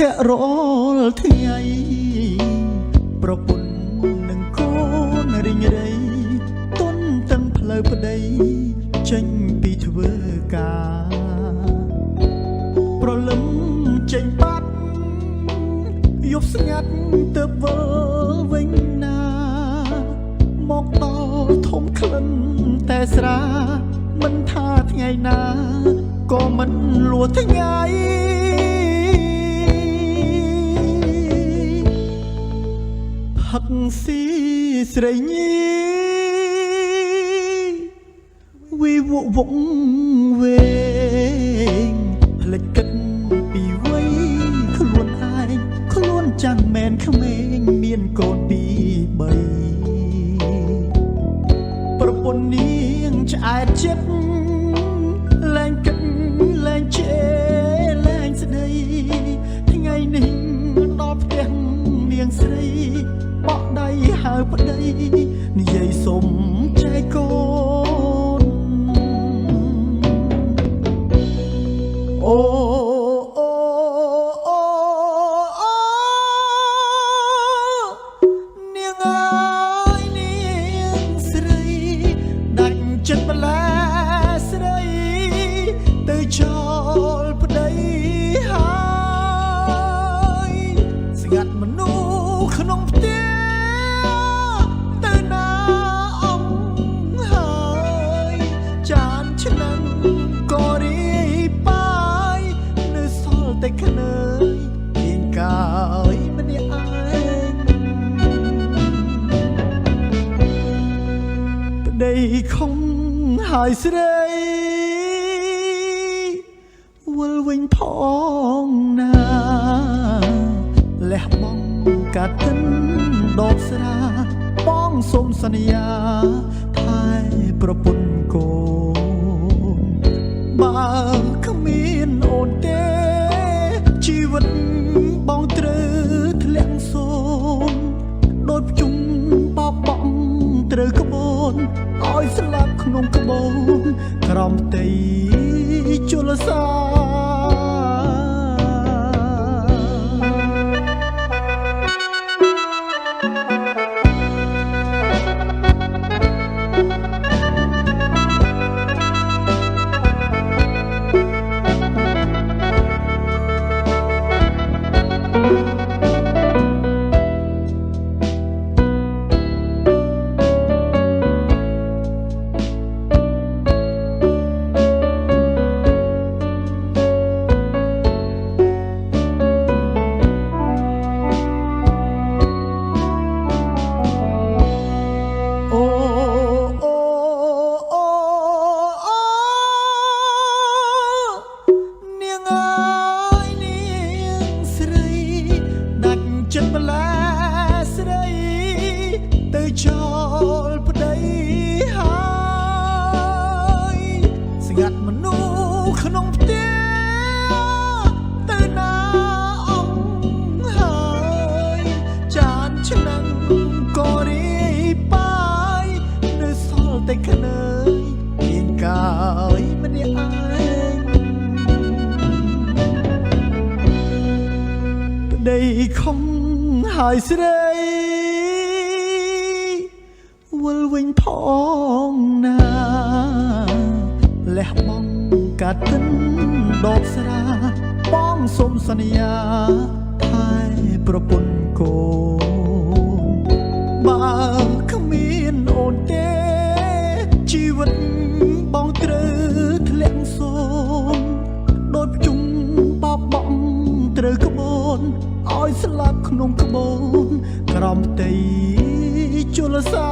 ะร้อนที่ไงประปุนหนึ่งก้อนริงไรต้นตั้งเพลอประเดยចេញពីធ្វើការប្រលឹមចេញបាត់យប់ស្ងាត់ទៅវិលវិញណាមកដល់ធំក្លិនតែស្រាមិនថាថ្ងៃណាក៏មិនលួថ្ងៃផឹកស៊ីស្រីញីវិវវងវែងផ្លេចគិតពីវ័យខ្លួនឯងខ្លួនចាំងមែនក្មេងមានកូនពី3ប្រពន្ធនាងឆ្អែតចិត្តលែងគិតលែងជេរលែងស្ដីថ្ងៃនេះដល់ផ្ទះនាងស្រីបក់ដៃហៅប្តីនិយាយសុំចែកកូនអូអូអូអូនាងអើយនាងស្រីដាច់ចិត្តម្លែស្រីទៅចោលប្តីហើយស្ងាត់មនុស្សក្នុងផ្ទះទៅណាហើយចានឆ្នាំក៏រីបាយនៅសល់តែក្នើយនាងកាយម្នាក់ឯងប្តីខំហើយស្រីវិលវិញផងណាលះបង់កាត់ទិនដបស្រាបងសុំសន្យាថែប្រពន្ធកូនបើគ្មានអូនទេជីវិតបងត្រូវធ្លាក់សូន្យដូចភ្ជុំបោកបង់ត្រូវក្បូនឲ្យស្លាប់ក្នុងក្បូនក្រំផ្ទៃជលសាចិត្តម្លែស្រីទៅចោលប្តីហើយស្ងាត់មនុស្សក្នុងផ្ទះទៅណាហើយចានឆ្នាំក៏រីបាយនៅសល់តែក្នើយនាងកាយម្នាក់ឯងប្តីខំហើយស្រីវិលវិញផងណាលះបង់កាត់ទិនដបស្រាបងសុំសន្យាថែប្រពន្ធកូនបើគ្មានអូនទេជីវិតបងត្រូវធ្លាក់សូន្យដូចភ្ជុំបោកបង់ត្រូវក្បូនឲ្យស្លាប់ក្នុងក្បូនក្រំផ្ទៃជលសា